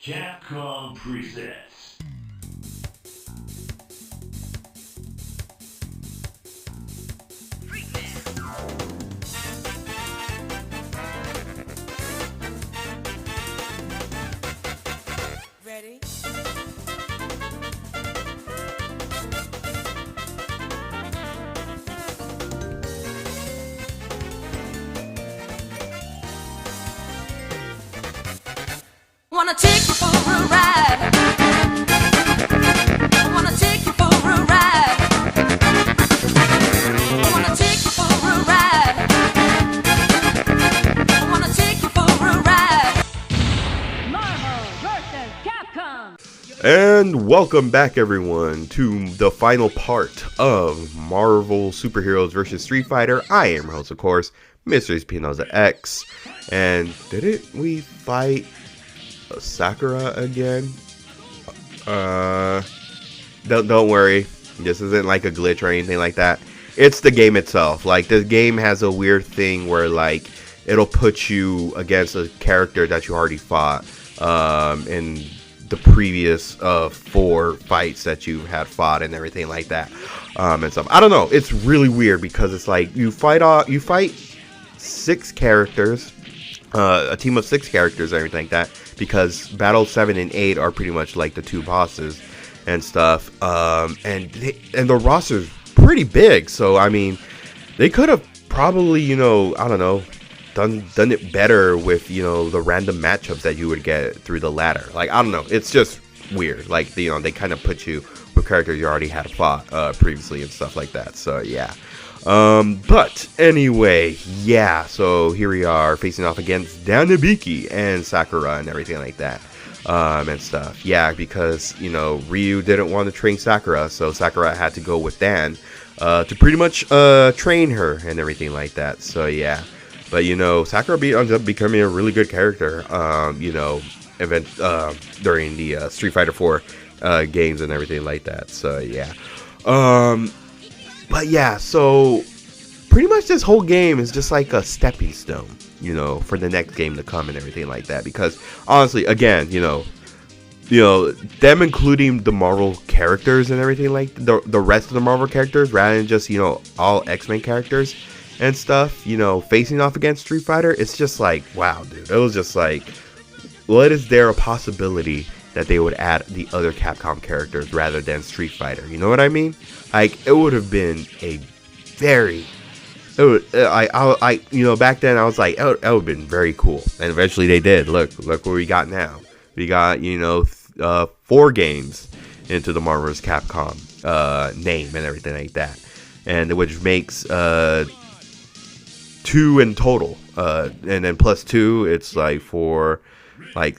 Capcom presents. Ready? Wanna take you for a ride. Wanna take you for a ride. Wanna take you for a ride. Wanna take you for a ride. Marvel vs. Capcom. And welcome back, everyone, to the final part of Marvel Superheroes vs. Street Fighter. I am your host, of course, Mr. Espinoza X. And didn't we fight Sakura again? Don't worry. This isn't like a glitch or anything like that. It's the game itself. Like, the game has a weird thing where, like, it'll put you against a character that you already fought in the previous 4 fights that you had fought and everything like that, and stuff. I don't know. It's really weird because it's like you fight 6 characters, a team of 6 characters, and everything like that. Because Battle 7 and 8 are pretty much like the 2 bosses and stuff, and the roster's pretty big. So I mean, they could have probably, I don't know, done it better with, the random matchups that you would get through the ladder. Like, I don't know, it's just weird. Like, they kind of put you with characters you already had fought previously and stuff like that. So yeah. But anyway, yeah, so here we are facing off against Danabiki and Sakura and everything like that, and stuff. Yeah, because, Ryu didn't want to train Sakura, so Sakura had to go with Dan, to pretty much, train her and everything like that. So yeah, but, Sakura ends up becoming a really good character, during the, Street Fighter 4, games and everything like that. So yeah, but yeah, so pretty much this whole game is just like a stepping stone, for the next game to come and everything like that. Because honestly, again, them including the Marvel characters and everything like the rest of the Marvel characters, rather than just, all X-Men characters and stuff, facing off against Street Fighter, it's just like, wow, dude. It was just like, what is there a possibility that they would add the other Capcom characters rather than Street Fighter? You know what I mean? Like, it would have been a very, back then I was like, that would have been very cool. And eventually they did. Look what we got now. We got, 4 games into the Marvel vs. Capcom name and everything like that. And which makes 2 in total. And then plus 2, it's like for like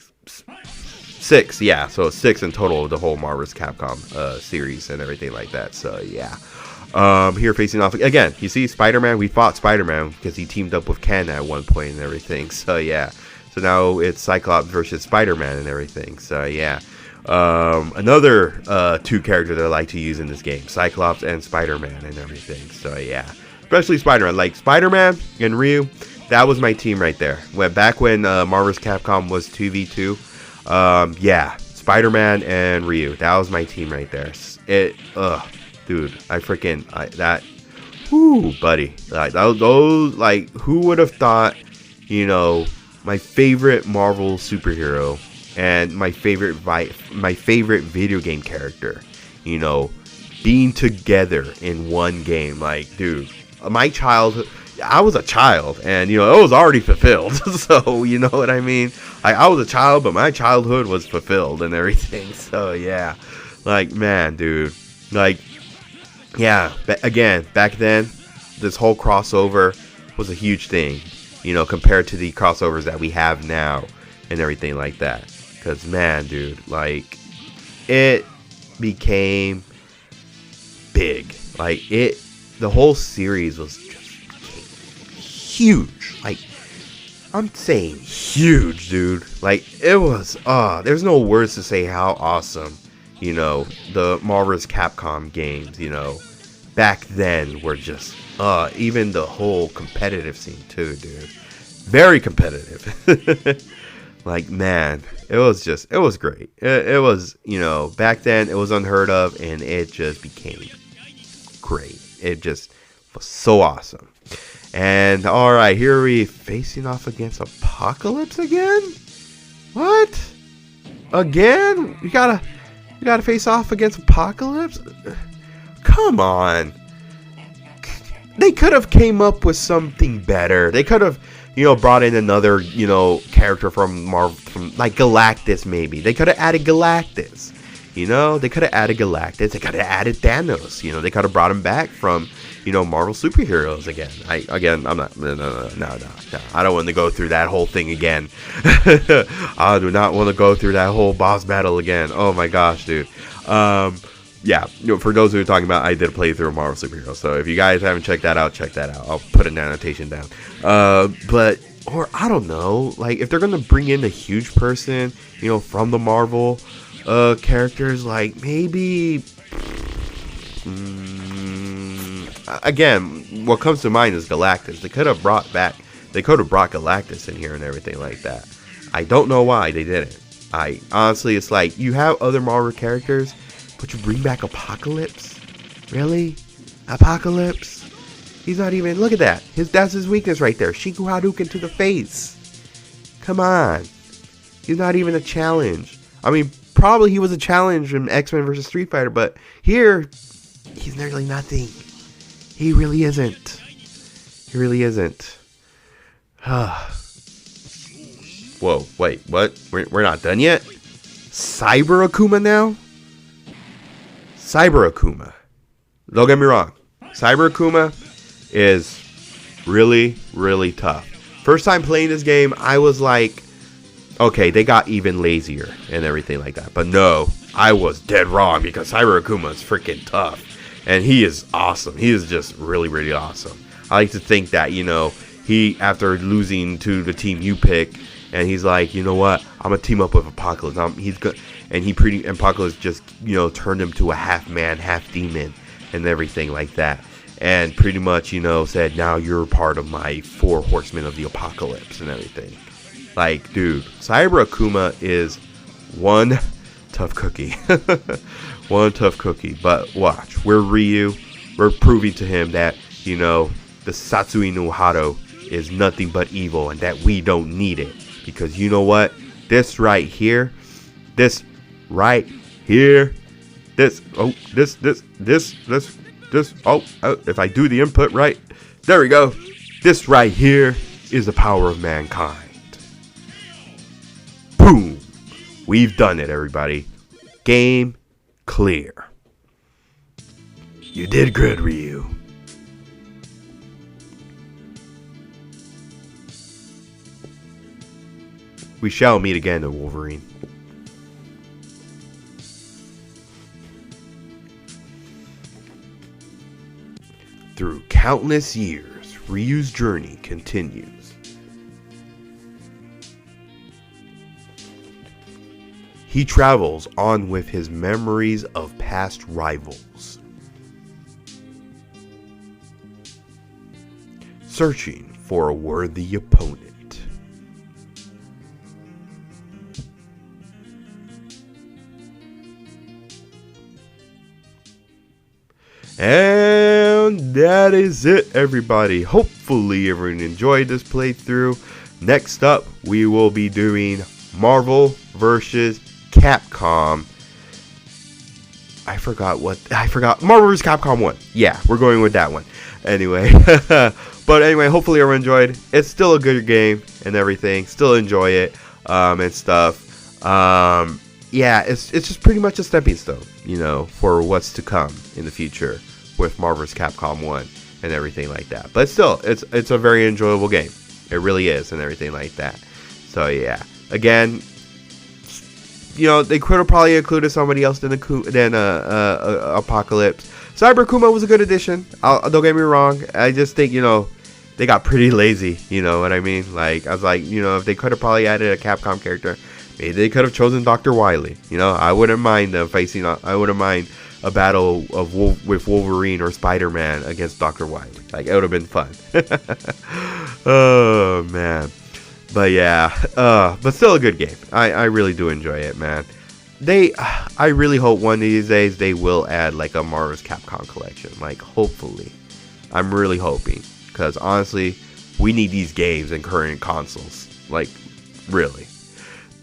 6, yeah, so 6 in total of the whole Marvel vs. Capcom series and everything like that. So yeah, here facing off again. You see, Spider-Man. We fought Spider-Man because he teamed up with Ken at one point and everything. So yeah, so now it's Cyclops versus Spider-Man and everything. So yeah, another 2 characters that I like to use in this game: Cyclops and Spider-Man and everything. So yeah, especially Spider-Man. Like Spider-Man and Ryu, that was my team right there. Back when Marvel vs. Capcom was 2v2. Yeah, Spider-Man and Ryu. That was my team right there. Dude, whoo, buddy. Like, those, like, who would have thought, my favorite Marvel superhero and my favorite video game character, being together in one game. Like, dude, my childhood, I was a child, and it was already fulfilled. So you know what I mean. I was a child, but my childhood was fulfilled and everything. So yeah, like, man, dude, like, yeah. Again, back then, this whole crossover was a huge thing, compared to the crossovers that we have now and everything like that. Because, man, dude, like, it became big. Like, the whole series was huge. Like, I'm saying huge, dude. Like, it was, there's no words to say how awesome, the Marvel vs. Capcom games, back then were just, even the whole competitive scene too, dude. Very competitive. Like, man, it was great. It was, back then it was unheard of, and it just became great. It just was so awesome. And all right, here we facing off against Apocalypse again. What? Again? You gotta face off against Apocalypse? Come on. They could have came up with something better. They could have, brought in another, character from Marvel, from like Galactus maybe. They could have added Galactus. They could have added Galactus. They could have added Thanos. They could have brought him back from, Marvel superheroes again. I'm not. No. I don't want to go through that whole thing again. I do not want to go through that whole boss battle again. Oh my gosh, dude. Yeah, for those who are talking about, I did a playthrough of Marvel superheroes. So if you guys haven't checked that out, check that out. I'll put an annotation down. Or I don't know, like if they're gonna bring in a huge person, from the Marvel characters, like maybe. Again, what comes to mind is Galactus. They could have brought Galactus in here and everything like that. I don't know why they didn't. Honestly, it's like you have other Marvel characters, but you bring back Apocalypse? Really? Apocalypse? He's not even. Look at that. That's his weakness right there. Shiku Hadouken to the face. Come on. He's not even a challenge. I mean, probably he was a challenge in X-Men vs. Street Fighter, but here, he's nearly nothing. He really isn't. He really isn't. Whoa, wait, what? We're not done yet? Cyber Akuma now? Cyber Akuma. Don't get me wrong. Cyber Akuma is really, really tough. First time playing this game, I was like, okay, they got even lazier and everything like that. But no, I was dead wrong because Cyber Akuma is freaking tough. And he is awesome. He is just really, really awesome. I like to think that, he, after losing to the team you pick, and he's like, you know what? I'm going to team up with Apocalypse. And Apocalypse just, turned him to a half man, half demon and everything like that. And pretty much, said, now you're part of my 4 horsemen of the apocalypse and everything. Like, dude, Cyber Akuma is one tough cookie. One tough cookie. But watch, we're Ryu. We're proving to him that, the Satsui no Hado is nothing but evil and that we don't need it. Because you know what? This right here, if I do the input right, there we go. This right here is the power of mankind. Boom. We've done it, everybody. Game clear. You did good, Ryu. We shall meet again, Wolverine. Through countless years, Ryu's journey continues. He travels on with his memories of past rivals, searching for a worthy opponent. And that is it, everybody. Hopefully everyone enjoyed this playthrough. Next up, we will be doing Marvel vs. Capcom. I forgot. Marvel vs. Capcom 1. Yeah, we're going with that one. Anyway. But anyway, hopefully everyone enjoyed. It's still a good game and everything. Still enjoy it and stuff. Yeah, it's just pretty much a stepping stone, for what's to come in the future with Marvel vs. Capcom 1 and everything like that. But still, it's a very enjoyable game. It really is and everything like that. So yeah, again, they could have probably included somebody else than Apocalypse. Cyber Akuma was a good addition. Don't get me wrong. I just think, they got pretty lazy. You know what I mean? Like, I was like, if they could have probably added a Capcom character, maybe they could have chosen Dr. Wily. I wouldn't mind them facing. I wouldn't mind a battle with Wolverine or Spider-Man against Dr. Wily. Like, it would have been fun. Oh man. But yeah, but still a good game. I really do enjoy it, man. I really hope one of these days they will add like a Marvel's Capcom collection. Like, hopefully. I'm really hoping. Because honestly, we need these games in current consoles. Like, really.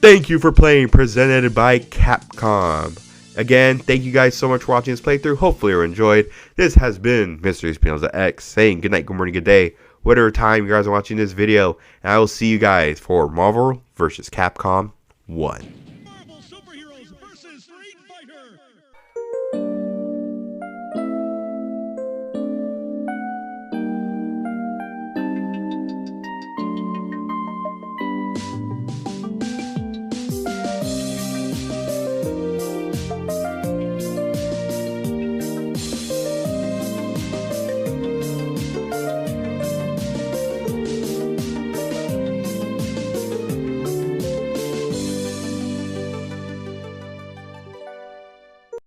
Thank you for playing, presented by Capcom. Again, thank you guys so much for watching this playthrough. Hopefully you enjoyed. This has been Mr. Spinoza X saying good night, good morning, good day, whatever time you guys are watching this video. And I will see you guys for Marvel vs. Capcom 1. Marvel Superheroes versus Street Fighter.